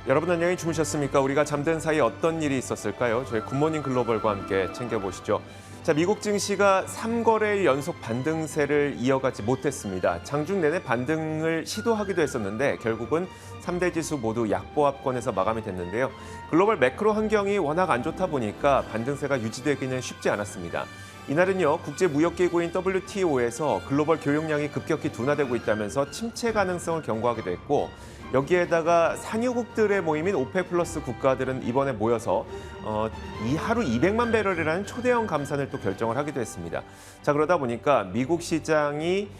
여러분 안녕히 주무셨습니까? 우리가 잠든 사이 어떤 일이 있었을까요? 저희 굿모닝 글로벌과 함께 챙겨보시죠. 자, 미국 증시가 3거래일 연속 반등세를 이어가지 못했습니다. 장중 내내 반등을 시도하기도 했었는데 결국은 3대 지수 모두 약보합권에서 마감이 됐는데요. 글로벌 매크로 환경이 워낙 안 좋다 보니까 반등세가 유지되기는 쉽지 않았습니다. 이날은요, 국제무역기구인 WTO에서 글로벌 교역량이 급격히 둔화되고 있다면서 침체 가능성을 경고하기도 했고, 여기에다가 산유국들의 모임인 오펙 플러스 국가들은 이번에 모여서 이 하루 200만 배럴이라는 초대형 감산을 또 결정을 하기도 했습니다. 자, 그러다 보니까 미국 시장이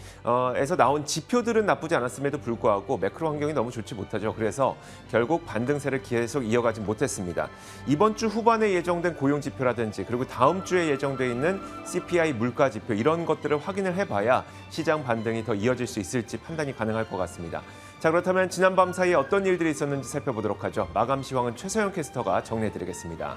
에서 나온 지표들은 나쁘지 않았음에도 불구하고 매크로 환경이 너무 좋지 못하죠. 그래서 결국 반등세를 계속 이어가지 못했습니다. 이번 주 후반에 예정된 고용 지표라든지 그리고 다음 주에 예정돼 있는 CPI 물가 지표 이런 것들을 확인을 해봐야 시장 반등이 더 이어질 수 있을지 판단이 가능할 것 같습니다. 자, 그렇다면 지난밤 사이에 어떤 일들이 있었는지 살펴보도록 하죠. 마감 시황은 최소영 캐스터가 정리해드리겠습니다.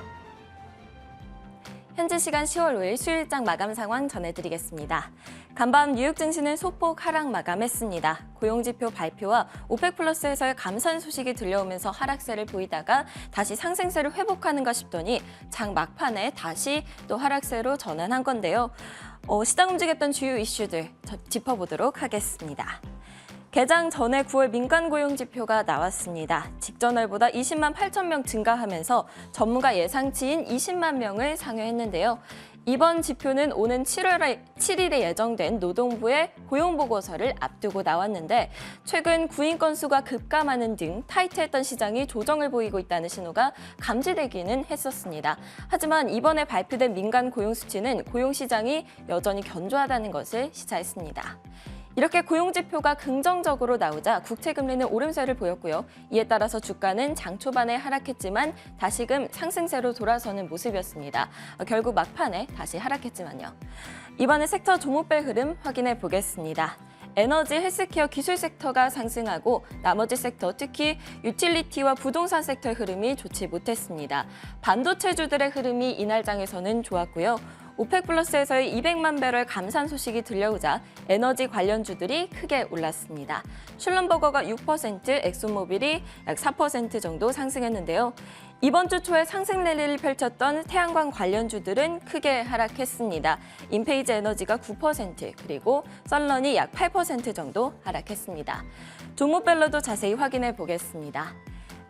현지 시간 10월 5일 수요일장 마감 상황 전해드리겠습니다. 간밤 뉴욕 증시는 소폭 하락 마감했습니다. 고용지표 발표와 오펙 플러스에서의 감산 소식이 들려오면서 하락세를 보이다가 다시 상승세를 회복하는가 싶더니 장 막판에 다시 또 하락세로 전환한 건데요. 시장 움직였던 주요 이슈들 짚어보도록 하겠습니다. 개장 전에 9월 민간 고용 지표가 나왔습니다. 직전월보다 20만 8천 명 증가하면서 전문가 예상치인 20만 명을 상회했는데요. 이번 지표는 오는 7일에 예정된 노동부의 고용보고서를 앞두고 나왔는데 최근 구인 건수가 급감하는 등 타이트했던 시장이 조정을 보이고 있다는 신호가 감지되기는 했었습니다. 하지만 이번에 발표된 민간 고용 수치는 고용 시장이 여전히 견조하다는 것을 시사했습니다. 이렇게 고용지표가 긍정적으로 나오자 국채금리는 오름세를 보였고요. 이에 따라서 주가는 장 초반에 하락했지만 다시금 상승세로 돌아서는 모습이었습니다. 결국 막판에 다시 하락했지만요. 이번에 섹터 종목별 흐름 확인해 보겠습니다. 에너지, 헬스케어, 기술 섹터가 상승하고 나머지 섹터, 특히 유틸리티와 부동산 섹터의 흐름이 좋지 못했습니다. 반도체주들의 흐름이 이날 장에서는 좋았고요. 오펙 플러스에서의 200만 배럴 감산 소식이 들려오자 에너지 관련주들이 크게 올랐습니다. 슐럼버거가 6%, 엑소모빌이 약 4% 정도 상승했는데요. 이번 주 초에 상승 랠리를 펼쳤던 태양광 관련주들은 크게 하락했습니다. 인페이즈 에너지가 9%, 그리고 썰런이 약 8% 정도 하락했습니다. 종목별로도 자세히 확인해 보겠습니다.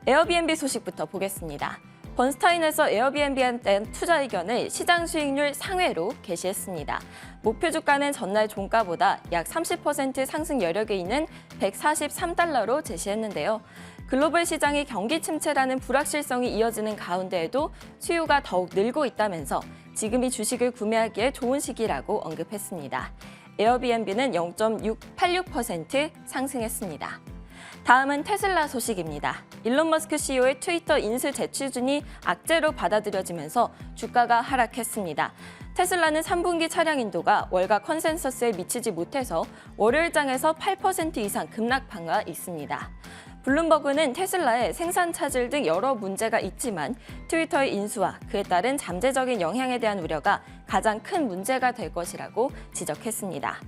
에어비앤비 소식부터 보겠습니다. 번스타인에서 에어비앤비에 대한 투자 의견을 시장 수익률 상회로 게시했습니다. 목표 주가는 전날 종가보다 약 30% 상승 여력에 있는 143달러로 제시했는데요. 글로벌 시장이 경기 침체라는 불확실성이 이어지는 가운데에도 수요가 더욱 늘고 있다면서 지금이 주식을 구매하기에 좋은 시기라고 언급했습니다. 에어비앤비는 0.686% 상승했습니다. 다음은 테슬라 소식입니다. 일론 머스크 CEO의 트위터 인수 재추진이 악재로 받아들여지면서 주가가 하락했습니다. 테슬라는 3분기 차량 인도가 월가 컨센서스에 미치지 못해서 월요일장에서 8% 이상 급락한 바 있습니다. 블룸버그는 테슬라의 생산 차질 등 여러 문제가 있지만 트위터의 인수와 그에 따른 잠재적인 영향에 대한 우려가 가장 큰 문제가 될 것이라고 지적했습니다.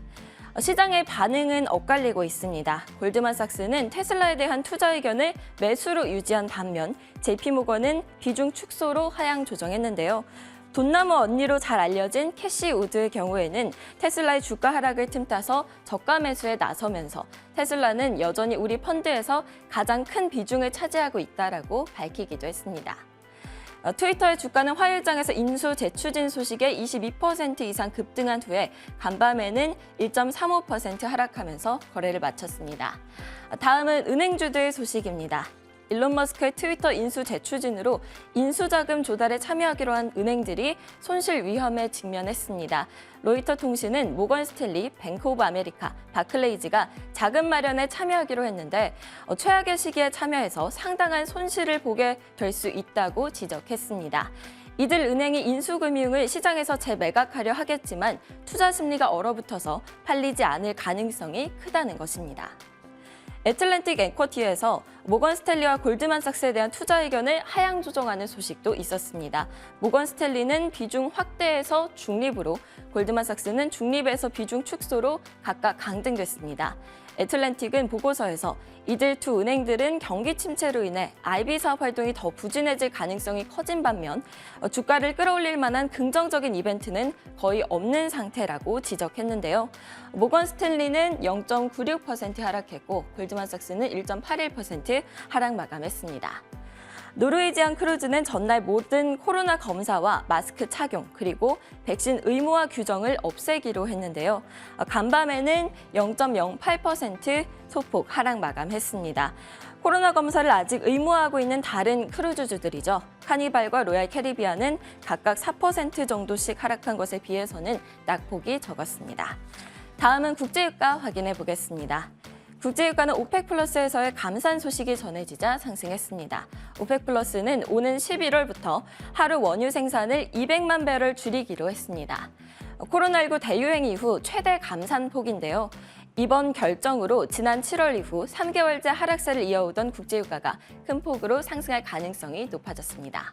시장의 반응은 엇갈리고 있습니다. 골드만삭스는 테슬라에 대한 투자 의견을 매수로 유지한 반면 JP모건은 비중 축소로 하향 조정했는데요. 돈나무 언니로 잘 알려진 캐시 우드의 경우에는 테슬라의 주가 하락을 틈타서 저가 매수에 나서면서 테슬라는 여전히 우리 펀드에서 가장 큰 비중을 차지하고 있다라고 밝히기도 했습니다. 트위터의 주가는 화요일장에서 인수 재추진 소식에 22% 이상 급등한 후에 간밤에는 1.35% 하락하면서 거래를 마쳤습니다. 다음은 은행주들 소식입니다. 일론 머스크의 트위터 인수 재추진으로 인수자금 조달에 참여하기로 한 은행들이 손실 위험에 직면했습니다. 로이터 통신은 모건 스탠리, 뱅크 오브 아메리카, 바클레이즈가 자금 마련에 참여하기로 했는데 최악의 시기에 참여해서 상당한 손실을 보게 될 수 있다고 지적했습니다. 이들 은행이 인수금융을 시장에서 재매각하려 하겠지만 투자 심리가 얼어붙어서 팔리지 않을 가능성이 크다는 것입니다. 애틀랜틱 앵커티에서 모건 스탠리와 골드만삭스에 대한 투자 의견을 하향 조정하는 소식도 있었습니다. 모건 스탠리는 비중 확대에서 중립으로, 골드만삭스는 중립에서 비중 축소로 각각 강등됐습니다. 애틀랜틱은 보고서에서 이들 두 은행들은 경기 침체로 인해 IB 사업 활동이 더 부진해질 가능성이 커진 반면 주가를 끌어올릴 만한 긍정적인 이벤트는 거의 없는 상태라고 지적했는데요. 모건 스탠리는 0.96% 하락했고 골드만삭스는 1.81% 하락 마감했습니다. 노르웨이지안 크루즈는 전날 모든 코로나 검사와 마스크 착용 그리고 백신 의무화 규정을 없애기로 했는데요. 간밤에는 0.08% 소폭 하락 마감했습니다. 코로나 검사를 아직 의무화하고 있는 다른 크루즈주들이죠. 카니발과 로얄 캐리비안은 각각 4% 정도씩 하락한 것에 비해서는 낙폭이 적었습니다. 다음은 국제유가 확인해 보겠습니다. 국제유가는 오펙 플러스에서의 감산 소식이 전해지자 상승했습니다. 오펙 플러스는 오는 11월부터 하루 원유 생산을 200만 배럴 줄이기로 했습니다. 코로나19 대유행 이후 최대 감산 폭인데요. 이번 결정으로 지난 7월 이후 3개월째 하락세를 이어오던 국제유가가 큰 폭으로 상승할 가능성이 높아졌습니다.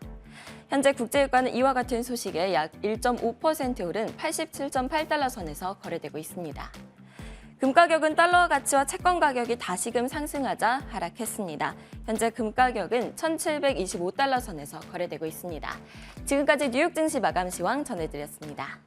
현재 국제유가는 이와 같은 소식에 약 1.5% 오른 87.8달러 선에서 거래되고 있습니다. 금 가격은 달러 가치와 채권 가격이 다시금 상승하자 하락했습니다. 현재 금 가격은 1,725달러 선에서 거래되고 있습니다. 지금까지 뉴욕 증시 마감 시황 전해드렸습니다.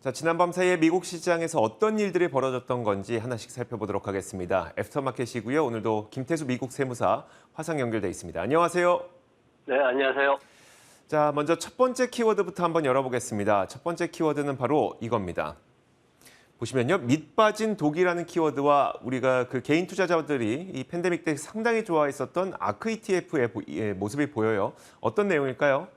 자, 지난밤 사이에 미국 시장에서 어떤 일들이 벌어졌던 건지 하나씩 살펴보도록 하겠습니다. 애프터마켓이고요. 오늘도 김태수 미국 세무사 화상 연결돼 있습니다. 안녕하세요. 네, 안녕하세요. 자, 먼저 첫 번째 키워드부터 한번 열어보겠습니다. 첫 번째 키워드는 바로 이겁니다. 보시면요, 밑빠진 독이라는 키워드와 우리가 그 개인 투자자들이 이 팬데믹 때 상당히 좋아했었던 아크 ETF의 모습이 보여요. 어떤 내용일까요?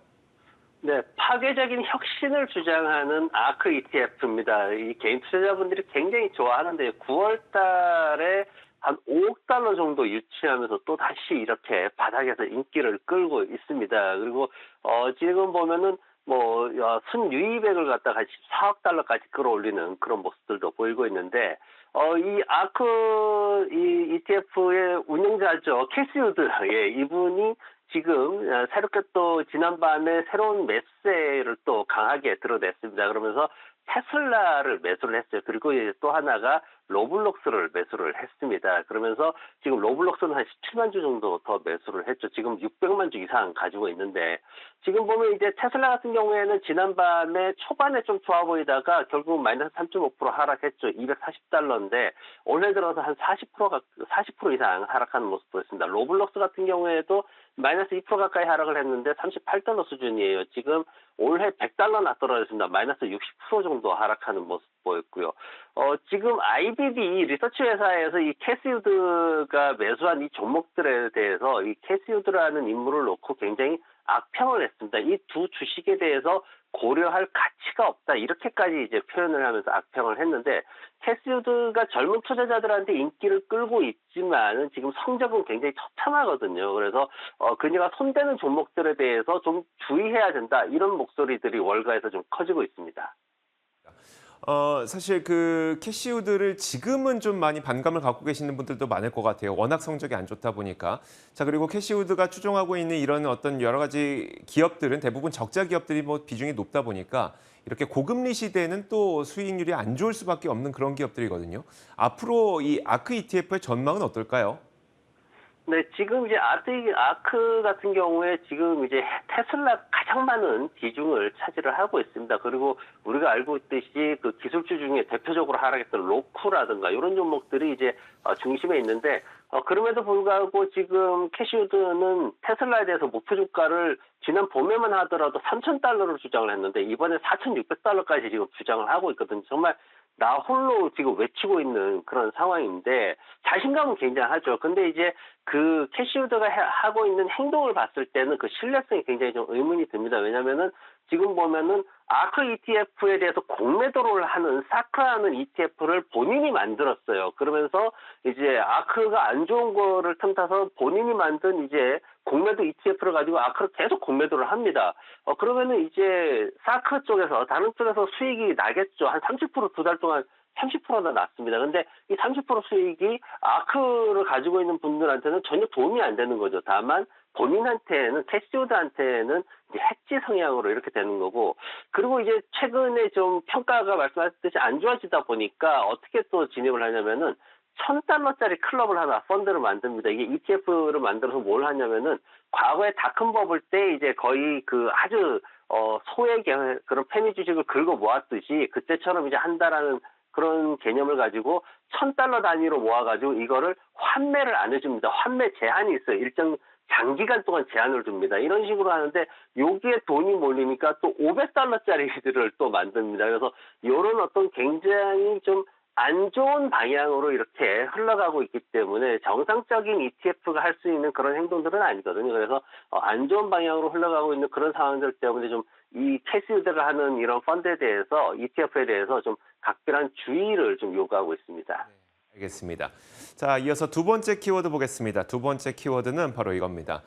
네, 파괴적인 혁신을 주장하는 아크 ETF입니다. 이 개인 투자자분들이 굉장히 좋아하는데 9월 달에 한 5억 달러 정도 유치하면서 또 다시 이렇게 바닥에서 인기를 끌고 있습니다. 그리고 지금 보면은 순유입액을 갖다가 4억 달러까지 끌어올리는 그런 모습들도 보이고 있는데 이 아크 이 ETF의 운영자죠. 캐시우드, 이분이 지금 새롭게 또 지난밤에 새로운 매수세를 또 강하게 드러냈습니다. 그러면서 테슬라를 매수를 했어요. 그리고 이제 또 하나가 로블록스를 매수를 했습니다. 그러면서 지금 로블록스는 한 17만 주 정도 더 매수를 했죠. 지금 600만 주 이상 가지고 있는데 지금 보면 이제 테슬라 같은 경우에는 지난밤에 초반에 좀 좋아 보이다가 결국 마이너스 3.5% 하락했죠. 240달러인데 올해 들어서 한 40% 이상 하락하는 모습 보였습니다. 로블록스 같은 경우에도 마이너스 2% 가까이 하락을 했는데 38달러 수준이에요. 지금 올해 100달러나 떨어졌습니다. 마이너스 60% 정도 하락하는 모습 보였고요. 지금 IBD 리서치 회사에서 이 캐시우드가 매수한 이 종목들에 대해서 이 캐시우드라는 인물을 놓고 굉장히 악평을 했습니다. 이 두 주식에 대해서 고려할 가치가 없다. 이렇게까지 이제 표현을 하면서 악평을 했는데 캐시우드가 젊은 투자자들한테 인기를 끌고 있지만 지금 성적은 굉장히 처참하거든요. 그래서 그녀가 손대는 종목들에 대해서 좀 주의해야 된다. 이런 목소리들이 월가에서 좀 커지고 있습니다. 사실 그 캐시우드를 지금은 좀 많이 반감을 갖고 계시는 분들도 많을 것 같아요. 워낙 성적이 안 좋다 보니까. 자, 그리고 캐시우드가 추종하고 있는 이런 어떤 여러 가지 기업들은 대부분 적자 기업들이 비중이 높다 보니까 이렇게 고금리 시대에는 또 수익률이 안 좋을 수밖에 없는 그런 기업들이거든요. 앞으로 이 아크 ETF의 전망은 어떨까요? 네, 지금 이제 아크 같은 경우에 지금 이제 테슬라 가장 많은 비중을 차지를 하고 있습니다. 그리고 우리가 알고 있듯이 그 기술주 중에 대표적으로 하락했던 로쿠라든가 이런 종목들이 이제 중심에 있는데 그럼에도 불구하고 지금 캐시우드는 테슬라에 대해서 목표 주가를 지난 봄에만 하더라도 3,000달러로 주장을 했는데 이번에 4,600달러까지 지금 주장을 하고 있거든요. 정말 나 홀로 지금 외치고 있는 그런 상황인데 자신감은 굉장하죠. 근데 이제 그 캐시우드가 하고 있는 행동을 봤을 때는 그 신뢰성이 굉장히 좀 의문이 듭니다. 왜냐면은 지금 보면은 아크 ETF에 대해서 공매도를 하는 사크라는 ETF를 본인이 만들었어요. 그러면서 이제 아크가 안 좋은 거를 틈타서 본인이 만든 이제 공매도 ETF를 가지고 아크를 계속 공매도를 합니다. 그러면은 이제 사크 쪽에서 다른 쪽에서 수익이 나겠죠. 한 30% 두 달 동안 30%나 났습니다. 근데 이 30% 수익이 아크를 가지고 있는 분들한테는 전혀 도움이 안 되는 거죠. 다만 본인한테는 캐시우드한테는 이제 해지 성향으로 이렇게 되는 거고, 그리고 이제 최근에 좀 평가가 말씀하셨듯이 안 좋아지다 보니까 어떻게 또 진입을 하냐면은 1,000달러짜리 클럽을 하나 펀드를 만듭니다. 이게 ETF를 만들어서 뭘 하냐면은 과거에 닷컴 버블 때 이제 거의 그 아주 소액의 그런 페니 주식을 긁어 모았듯이 그때처럼 이제 한다라는 그런 개념을 가지고 1,000달러 단위로 모아가지고 이거를 환매를 안 해줍니다. 환매 제한이 있어요. 일정 장기간 동안 제한을 줍니다. 이런 식으로 하는데 여기에 돈이 몰리니까 또 500달러짜리들을 또 만듭니다. 그래서 이런 어떤 굉장히 좀 안 좋은 방향으로 이렇게 흘러가고 있기 때문에 정상적인 ETF가 할 수 있는 그런 행동들은 아니거든요. 그래서 안 좋은 방향으로 흘러가고 있는 그런 상황들 때문에 좀 이 캐시우드를 하는 이런 펀드에 대해서 ETF에 대해서 좀 각별한 주의를 좀 요구하고 있습니다. 알겠습니다. 자, 이어서 두 번째 키워드 보겠습니다. 두 번째 키워드는 바로 이겁니다.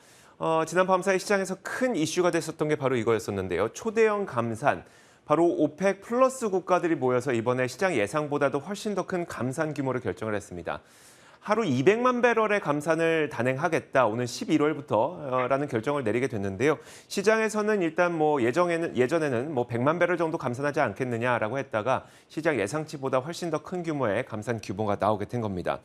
지난 밤사이 시장에서 큰 이슈가 됐었던 게 바로 이거였었는데요. 초대형 감산. 바로 오펙 플러스 국가들이 모여서 이번에 시장 예상보다도 훨씬 더 큰 감산 규모를 결정을 했습니다. 하루 200만 배럴의 감산을 단행하겠다. 오는 11월부터라는 결정을 내리게 됐는데요. 시장에서는 일단 뭐 예전에는 뭐 100만 배럴 정도 감산하지 않겠느냐라고 했다가 시장 예상치보다 훨씬 더 큰 규모의 감산 규모가 나오게 된 겁니다.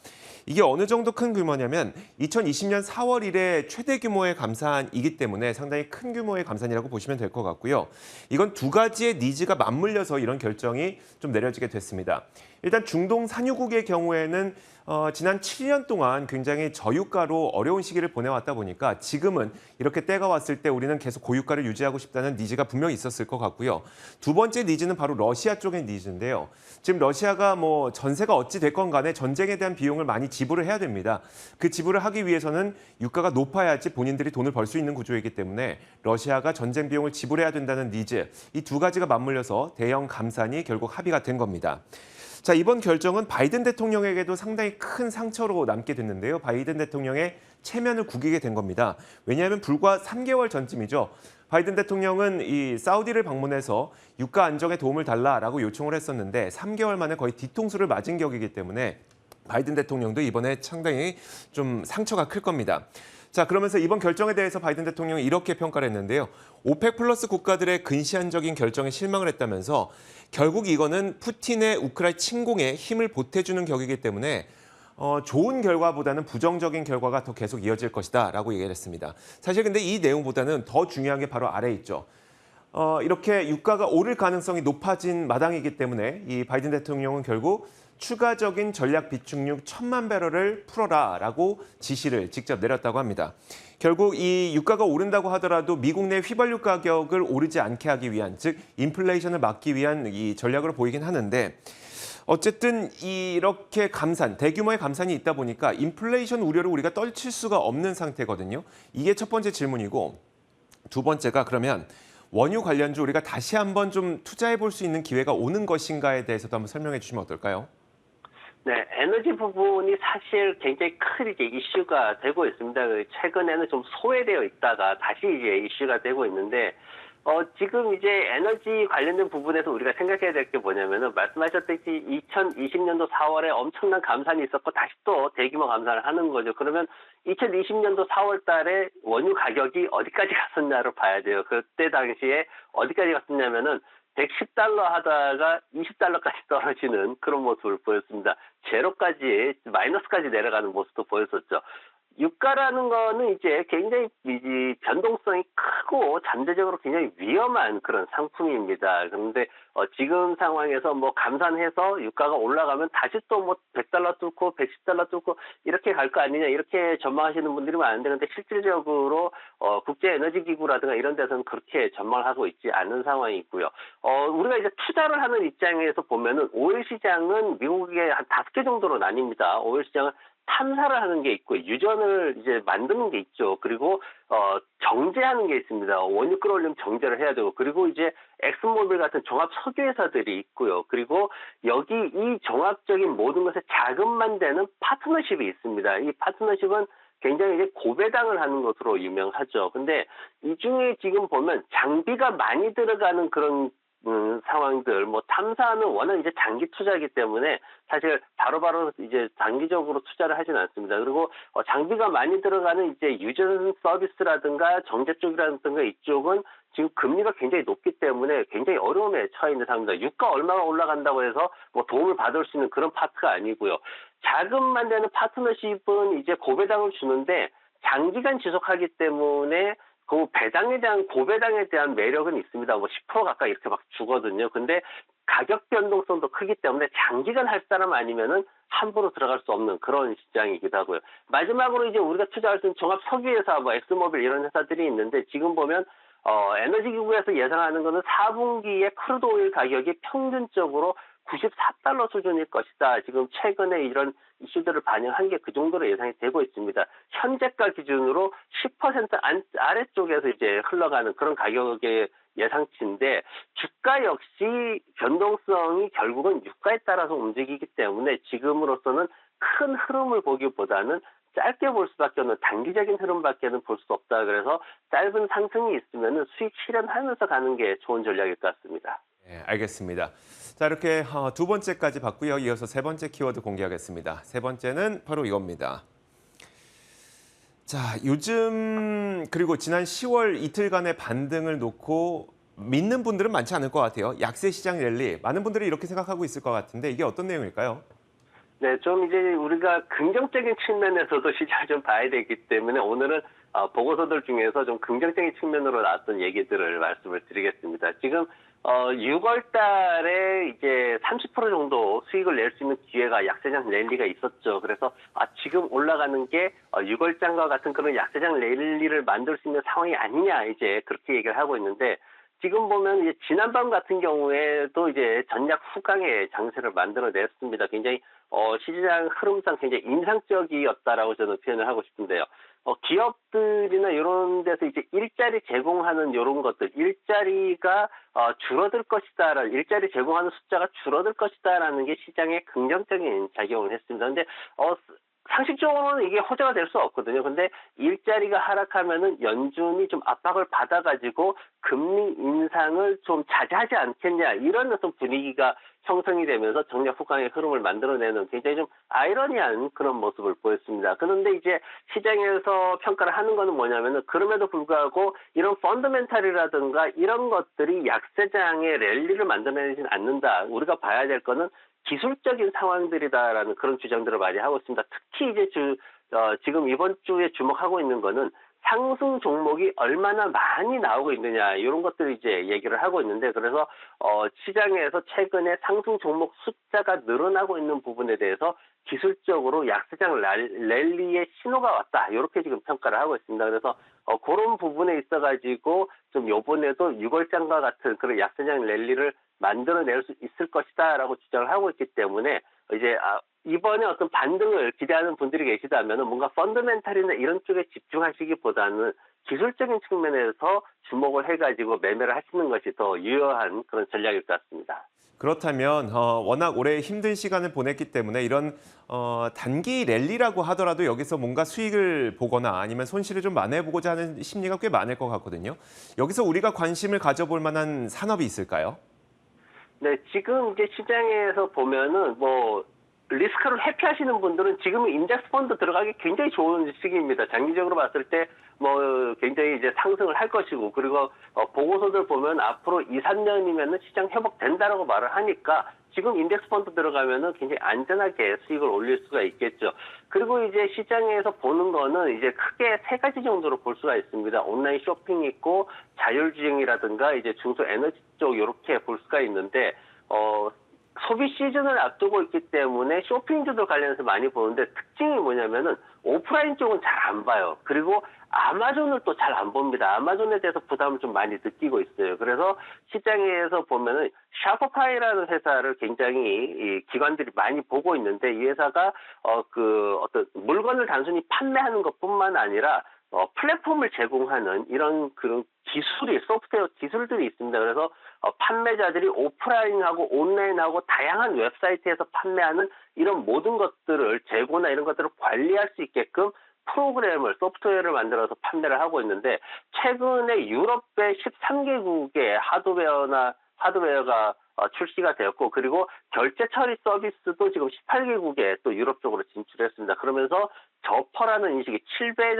이게 어느 정도 큰 규모냐면 2020년 4월 이래 최대 규모의 감산이기 때문에 상당히 큰 규모의 감산이라고 보시면 될 것 같고요. 이건 두 가지의 니즈가 맞물려서 이런 결정이 좀 내려지게 됐습니다. 일단 중동 산유국의 경우에는 지난 7년 동안 굉장히 저유가로 어려운 시기를 보내왔다 보니까 지금은 이렇게 때가 왔을 때 우리는 계속 고유가를 유지하고 싶다는 니즈가 분명히 있었을 것 같고요. 두 번째 니즈는 바로 러시아 쪽의 니즈인데요. 지금 러시아가 뭐 전세가 어찌 됐건 간에 전쟁에 대한 비용을 많이 지불을 해야 됩니다. 그 지불을 하기 위해서는 유가가 높아야지 본인들이 돈을 벌 수 있는 구조이기 때문에 러시아가 전쟁 비용을 지불해야 된다는 니즈, 이 두 가지가 맞물려서 대형 감산이 결국 합의가 된 겁니다. 자, 이번 결정은 바이든 대통령에게도 상당히 큰 상처로 남게 됐는데요. 바이든 대통령의 체면을 구기게 된 겁니다. 왜냐하면 불과 3개월 전쯤이죠. 바이든 대통령은 이 사우디를 방문해서 유가 안정에 도움을 달라라고 요청을 했었는데 3개월 만에 거의 뒤통수를 맞은 격이기 때문에 바이든 대통령도 이번에 상당히 좀 상처가 클 겁니다. 자, 그러면서 이번 결정에 대해서 바이든 대통령이 이렇게 평가를 했는데요. 오펙 플러스 국가들의 근시안적인 결정에 실망을 했다면서 결국 이거는 푸틴의 우크라이나 침공에 힘을 보태주는 격이기 때문에 좋은 결과보다는 부정적인 결과가 더 계속 이어질 것이다 라고 얘기를 했습니다. 사실 근데 이 내용보다는 더 중요한 게 바로 아래에 있죠. 이렇게 유가가 오를 가능성이 높아진 마당이기 때문에 이 바이든 대통령은 결국 추가적인 전략 비축유 1,000만 배럴을 풀어라라고 지시를 직접 내렸다고 합니다. 결국 이 유가가 오른다고 하더라도 미국 내 휘발유 가격을 오르지 않게 하기 위한, 즉 인플레이션을 막기 위한 이 전략으로 보이긴 하는데 어쨌든 이렇게 대규모의 감산이 있다 보니까 인플레이션 우려를 우리가 떨칠 수가 없는 상태거든요. 이게 첫 번째 질문이고, 두 번째가 그러면 원유 관련주 우리가 다시 한번 좀 투자해 볼 수 있는 기회가 오는 것인가에 대해서도 한번 설명해 주시면 어떨까요? 네, 에너지 부분이 사실 굉장히 큰 이제 이슈가 되고 있습니다. 최근에는 좀 소외되어 있다가 다시 이제 이슈가 되고 있는데, 지금 이제 에너지 관련된 부분에서 우리가 생각해야 될 게 뭐냐면은 말씀하셨듯이 2020년도 4월에 엄청난 감산이 있었고 다시 또 대규모 감산을 하는 거죠. 그러면 2020년도 4월 달에 원유 가격이 어디까지 갔었냐를 봐야 돼요. 그때 당시에 어디까지 갔었냐면은 110달러 하다가 20달러까지 떨어지는 그런 모습을 보였습니다. 제로까지, 마이너스까지 내려가는 모습도 보였었죠. 유가라는 거는 이제 굉장히 이 변동성이 크고 잠재적으로 굉장히 위험한 그런 상품입니다. 그런데 지금 상황에서 뭐 감산해서 유가가 올라가면 다시 또 뭐 $100 뚫고 $110 뚫고 이렇게 갈 거 아니냐 이렇게 전망하시는 분들이 많은데 근데 실질적으로 국제에너지기구라든가 이런 데서는 그렇게 전망을 하고 있지 않은 상황이고요. 우리가 이제 투자를 하는 입장에서 보면은 오일 시장은 미국에 한 5개 정도로 나뉩니다. 오일 시장은 탐사를 하는 게 있고 유전을 이제 만드는 게 있죠. 그리고 정제하는 게 있습니다. 원유 끌어올리면 정제를 해야 되고 그리고 이제 엑슨모빌 같은 종합 석유 회사들이 있고요. 그리고 여기 이 종합적인 모든 것에 자금만 되는 파트너십이 있습니다. 이 파트너십은 굉장히 이제 고배당을 하는 것으로 유명하죠. 근데 이 중에 지금 보면 장비가 많이 들어가는 그런 상황들, 뭐 탐사는 워낙 이제 장기 투자이기 때문에 사실 바로바로 이제 단기적으로 투자를 하진 않습니다. 그리고 장비가 많이 들어가는 이제 유전 서비스라든가 정제 쪽이라든가 이쪽은 지금 금리가 굉장히 높기 때문에 굉장히 어려움에 처해 있는 상황입니다. 유가 얼마가 올라간다고 해서 뭐 도움을 받을 수 있는 그런 파트가 아니고요. 자금만 되는 파트너십은 이제 고배당을 주는데 장기간 지속하기 때문에 그 배당에 대한 고배당에 대한 매력은 있습니다. 뭐 10% 가까이 이렇게 막 주거든요. 근데 가격 변동성도 크기 때문에 장기간 할 사람 아니면은 함부로 들어갈 수 없는 그런 시장이기도 하고요. 마지막으로 이제 우리가 투자할 수 있는 종합 석유회사, 뭐 엑스모빌 이런 회사들이 있는데 지금 보면 에너지기구에서 예상하는 거는 4분기에 크루드 오일 가격이 평균적으로 $94 수준일 것이다. 지금 최근에 이런 이슈들을 반영한 게 그 정도로 예상이 되고 있습니다. 현재가 기준으로 10% 아래쪽에서 이제 흘러가는 그런 가격의 예상치인데 주가 역시 변동성이 결국은 유가에 따라서 움직이기 때문에 지금으로서는 큰 흐름을 보기보다는 짧게 볼 수밖에 없는 단기적인 흐름밖에는 볼 수 없다. 그래서 짧은 상승이 있으면 수익 실현하면서 가는 게 좋은 전략일 것 같습니다. 네, 알겠습니다. 자, 이렇게 두 번째까지 봤고요. 이어서 세 번째 키워드 공개하겠습니다. 세 번째는 바로 이겁니다. 자, 요즘 그리고 지난 10월 이틀간의 반등을 놓고 믿는 분들은 많지 않을 것 같아요. 약세 시장 랠리. 많은 분들이 이렇게 생각하고 있을 것 같은데 이게 어떤 내용일까요? 네, 좀 이제 우리가 긍정적인 측면에서도 시장을 좀 봐야 되기 때문에 오늘은 보고서들 중에서 좀 긍정적인 측면으로 나왔던 얘기들을 말씀을 드리겠습니다. 지금 6월 달에 이제 30% 정도 수익을 낼 수 있는 기회가 약세장 랠리가 있었죠. 그래서 지금 올라가는 게 6월장과 같은 그런 약세장 랠리를 만들 수 있는 상황이 아니냐 이제 그렇게 얘기를 하고 있는데 지금 보면 이제 지난밤 같은 경우에도 이제 전략 후강의 장세를 만들어냈습니다. 굉장히 시장 흐름상 굉장히 인상적이었다라고 저는 표현을 하고 싶은데요. 기업들이나 이런 데서 이제 일자리 제공하는 이런 것들, 일자리가 줄어들 것이다, 일자리 제공하는 숫자가 줄어들 것이다라는 게 시장에 긍정적인 작용을 했습니다. 근데 상식적으로는 이게 호재가 될 수 없거든요. 근데 일자리가 하락하면은 연준이 좀 압박을 받아가지고 금리 인상을 좀 자제하지 않겠냐 이런 어떤 분위기가 형성이 되면서 정략 후강의 흐름을 만들어내는 굉장히 좀 아이러니한 그런 모습을 보였습니다. 그런데 이제 시장에서 평가를 하는 거는 뭐냐면은 그럼에도 불구하고 이런 펀더멘탈이라든가 이런 것들이 약세장의 랠리를 만들어내지는 않는다. 우리가 봐야 될 거는 기술적인 상황들이다라는 그런 주장들을 많이 하고 있습니다. 특히 이제 지금 이번 주에 주목하고 있는 거는 상승 종목이 얼마나 많이 나오고 있느냐 이런 것들을 이제 얘기를 하고 있는데 그래서 시장에서 최근에 상승 종목 숫자가 늘어나고 있는 부분에 대해서 기술적으로 약세장 랠리의 신호가 왔다 이렇게 지금 평가를 하고 있습니다. 그래서 그런 부분에 있어가지고 좀 이번에도 6월장과 같은 그런 약세장 랠리를 만들어낼 수 있을 것이다라고 주장을 하고 있기 때문에 이제 이번에 어떤 반등을 기대하는 분들이 계시다면 뭔가 펀더멘탈이나 이런 쪽에 집중하시기보다는 기술적인 측면에서 주목을 해가지고 매매를 하시는 것이 더 유효한 그런 전략일 것 같습니다. 그렇다면 워낙 오래 힘든 시간을 보냈기 때문에 이런 단기 랠리라고 하더라도 여기서 뭔가 수익을 보거나 아니면 손실을 좀 만회해보고자 하는 심리가 꽤 많을 것 같거든요. 여기서 우리가 관심을 가져볼 만한 산업이 있을까요? 네, 지금 이제 시장에서 보면은 뭐 리스크를 회피하시는 분들은 지금 인덱스 펀드 들어가기 굉장히 좋은 시기입니다. 장기적으로 봤을 때 뭐 굉장히 이제 상승을 할 것이고, 그리고 보고서들 보면 앞으로 2, 3년이면은 시장 회복된다라고 말을 하니까 지금 인덱스 펀드 들어가면은 굉장히 안전하게 수익을 올릴 수가 있겠죠. 그리고 이제 시장에서 보는 거는 이제 크게 세 가지 정도로 볼 수가 있습니다. 온라인 쇼핑이 있고 자율주행이라든가 이제 중소 에너지 쪽 이렇게 볼 수가 있는데, 소비 시즌을 앞두고 있기 때문에 쇼핑주들 관련해서 많이 보는데, 특징이 뭐냐면은 오프라인 쪽은 잘 안 봐요. 그리고 아마존을 또 잘 안 봅니다. 아마존에 대해서 부담을 좀 많이 느끼고 있어요. 그래서 시장에서 보면은 샤프파이라는 회사를 굉장히 이 기관들이 많이 보고 있는데, 이 회사가 어떤 물건을 단순히 판매하는 것뿐만 아니라 플랫폼을 제공하는 이런 그런 소프트웨어 기술들이 있습니다. 그래서 판매자들이 오프라인하고 온라인하고 다양한 웹사이트에서 판매하는 이런 모든 것들을, 재고나 이런 것들을 관리할 수 있게끔 소프트웨어를 만들어서 판매를 하고 있는데, 최근에 유럽의 13개국의 하드웨어가 출시가 되었고, 그리고 결제 처리 서비스도 지금 18개국에 또 유럽 쪽으로 진출했습니다. 그러면서 저퍼라는 인식이 7배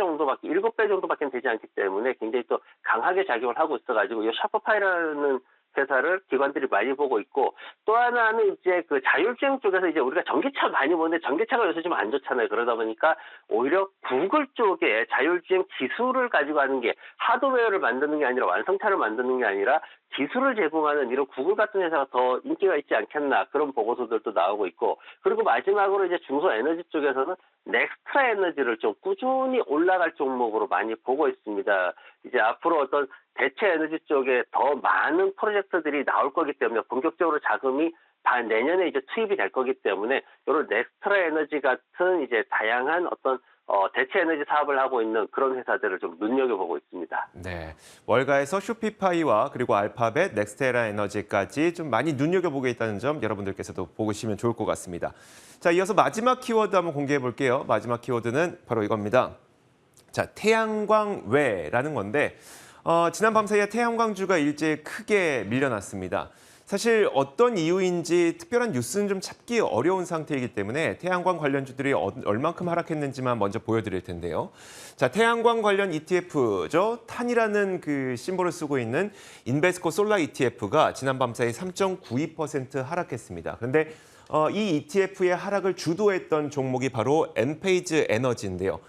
정도밖에 되지 않기 때문에 굉장히 또 강하게 작용을 하고 있어가지고, 이 샤프파이라는 회사를 기관들이 많이 보고 있고, 또 하나는 이제 그 자율주행 쪽에서 이제 우리가 전기차 많이 보는데 전기차가 요새 좀 안 좋잖아요. 그러다 보니까 오히려 구글 쪽에 자율주행 기술을 가지고 하는 게, 하드웨어를 만드는 게 아니라, 완성차를 만드는 게 아니라 기술을 제공하는 이런 구글 같은 회사가 더 인기가 있지 않겠나, 그런 보고서들도 나오고 있고, 그리고 마지막으로 이제 중소 에너지 쪽에서는 넥스트라 에너지를 좀 꾸준히 올라갈 종목으로 많이 보고 있습니다. 이제 앞으로 어떤 대체 에너지 쪽에 더 많은 프로젝트들이 나올 거기 때문에, 본격적으로 자금이 내년에 이제 투입이 될 거기 때문에, 이런 넥스트라 에너지 같은 이제 다양한 어떤 대체 에너지 사업을 하고 있는 그런 회사들을 좀 눈여겨보고 있습니다. 네, 월가에서 쇼피파이와 그리고 알파벳, 넥스테라 에너지까지 좀 많이 눈여겨보고 있다는 점 여러분들께서도 보시면 좋을 것 같습니다. 자, 이어서 마지막 키워드 한번 공개해 볼게요. 마지막 키워드는 바로 이겁니다. 자, 태양광 외라는 건데, 지난 밤 사이에 태양광주가 일제히 크게 밀려났습니다. 사실 어떤 이유인지 특별한 뉴스는 좀 찾기 어려운 상태이기 때문에 태양광 관련주들이 얼만큼 하락했는지만 먼저 보여드릴 텐데요. 자, 태양광 관련 ETF죠. 탄이라는 그 심볼을 쓰고 있는 인베스코 솔라 ETF가 지난 밤 사이 3.92% 하락했습니다. 그런데 이 ETF의 하락을 주도했던 종목이 바로 엔페이즈 에너지인데요.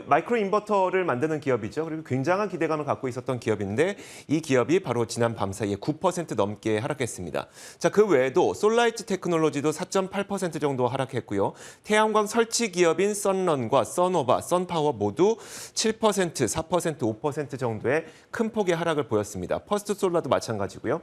마이크로 인버터를 만드는 기업이죠. 그리고 굉장한 기대감을 갖고 있었던 기업인데, 이 기업이 바로 지난 밤 사이에 9% 넘게 하락했습니다. 자, 그 외에도 솔라이트 테크놀로지도 4.8% 정도 하락했고요. 태양광 설치 기업인 썬런과 써노바, 썬파워 모두 7%, 4%, 5% 정도의 큰 폭의 하락을 보였습니다. 퍼스트 솔라도 마찬가지고요.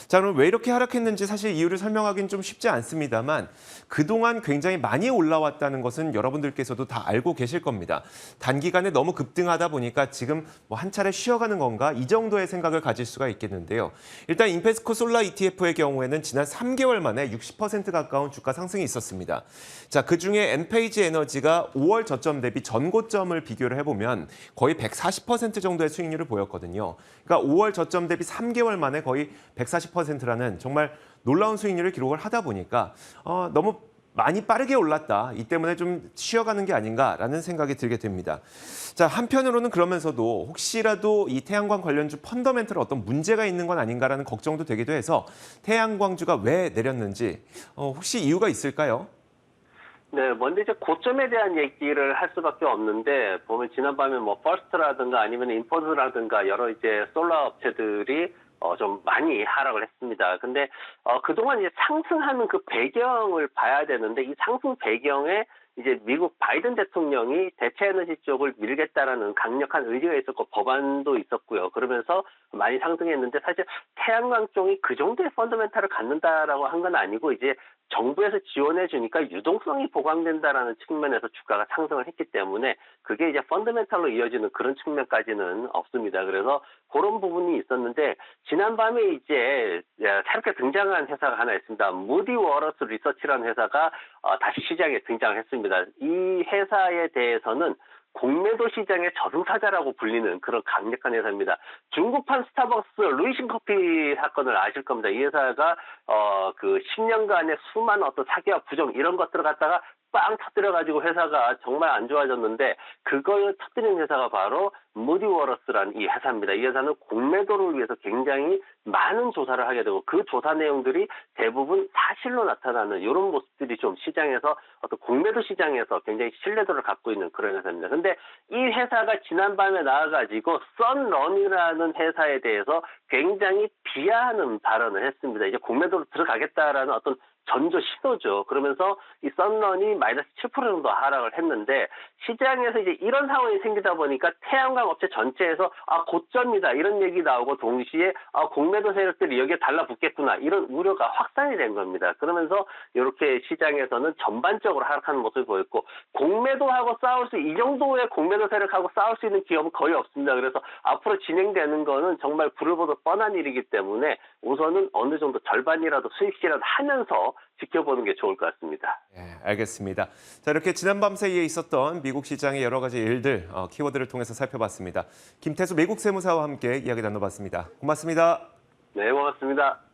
자, 그럼 왜 이렇게 하락했는지 사실 이유를 설명하기는 좀 쉽지 않습니다만, 그동안 굉장히 많이 올라왔다는 것은 여러분들께서도 다 알고 계실 겁니다. 단기간에 너무 급등하다 보니까 지금 뭐 한 차례 쉬어가는 건가, 이 정도의 생각을 가질 수가 있겠는데요. 일단 인페스코 솔라 ETF의 경우에는 지난 3개월 만에 60% 가까운 주가 상승이 있었습니다. 자, 그중에 엔페이지 에너지가 5월 저점 대비 전고점을 비교를 해보면 거의 140% 정도의 수익률을 보였거든요. 그러니까 5월 저점 대비 3개월 만에 거의 140%라는 정말 놀라운 수익률을 기록을 하다 보니까 너무 많이 빠르게 올랐다. 이 때문에 좀 쉬어가는 게 아닌가라는 생각이 들게 됩니다. 자, 한편으로는 그러면서도 혹시라도 이 태양광 관련주 펀더멘털에 어떤 문제가 있는 건 아닌가라는 걱정도 되기도 해서 태양광주가 왜 내렸는지 혹시 이유가 있을까요? 네, 먼저 이제 고점에 대한 얘기를 할 수밖에 없는데, 보면 지난밤에 뭐 퍼스트라든가 아니면 인포즈라든가 여러 이제 솔라 업체들이 좀 많이 하락을 했습니다. 근데 그동안 이제 상승하는 그 배경을 봐야 되는데, 이 상승 배경에 이제 미국 바이든 대통령이 대체 에너지 쪽을 밀겠다라는 강력한 의지가 있었고, 법안도 있었고요. 그러면서 많이 상승했는데, 사실 태양광 쪽이 그 정도의 펀더멘탈을 갖는다라고 한 건 아니고, 이제 정부에서 지원해 주니까 유동성이 보강된다라는 측면에서 주가가 상승을 했기 때문에, 그게 이제 펀더멘탈로 이어지는 그런 측면까지는 없습니다. 그래서 그런 부분이 있었는데, 지난밤에 이제 새롭게 등장한 회사가 하나 있습니다. 무디 워러스 리서치라는 회사가 다시 시장에 등장했습니다. 이 회사에 대해서는 공매도 시장의 저승사자라고 불리는 그런 강력한 회사입니다. 중국판 스타벅스 루이신 커피 사건을 아실 겁니다. 이 회사가 그 10년간의 수많은 어떤 사기와 부정 이런 것들을 갖다가 빵 터뜨려가지고 회사가 정말 안 좋아졌는데 그걸 터뜨린 회사가 바로 무디워러스라는 이 회사입니다. 이 회사는 공매도를 위해서 굉장히 많은 조사를 하게 되고 그 조사 내용들이 대부분 사실로 나타나는 이런 모습들이 좀 시장에서 어떤 공매도 시장에서 굉장히 신뢰도를 갖고 있는 그런 회사입니다. 근데 이 회사가 지난밤에 나와가지고 썬런이라는 회사에 대해서 굉장히 비하하는 발언을 했습니다. 이제 공매도로 들어가겠다라는 어떤 전조 신호죠. 그러면서 이 썬런이 마이너스 7% 정도 하락을 했는데 시장에서 이제 이런 상황이 생기다 보니까 태양광 업체 전체에서 고점이다 이런 얘기 나오고 동시에 공매도 세력들이 여기에 달라붙겠구나 이런 우려가 확산이 된 겁니다. 그러면서 이렇게 시장에서는 전반적으로 하락하는 모습을 보였고 공매도하고 싸울 수 이 정도의 공매도 세력하고 싸울 수 있는 기업은 거의 없습니다. 그래서 앞으로 진행되는 거는 정말 불을 보듯 뻔한 일이기 때문에 우선은 어느 정도 절반이라도 수익실현 하면서 지켜보는 게 좋을 것 같습니다. 네, 알겠습니다. 자, 이렇게 지난밤 사이에 있었던 미국 시장의 여러 가지 일들, 키워드를 통해서 살펴봤습니다. 김태수 미국 세무사와 함께 이야기 나눠봤습니다. 고맙습니다. 네, 고맙습니다.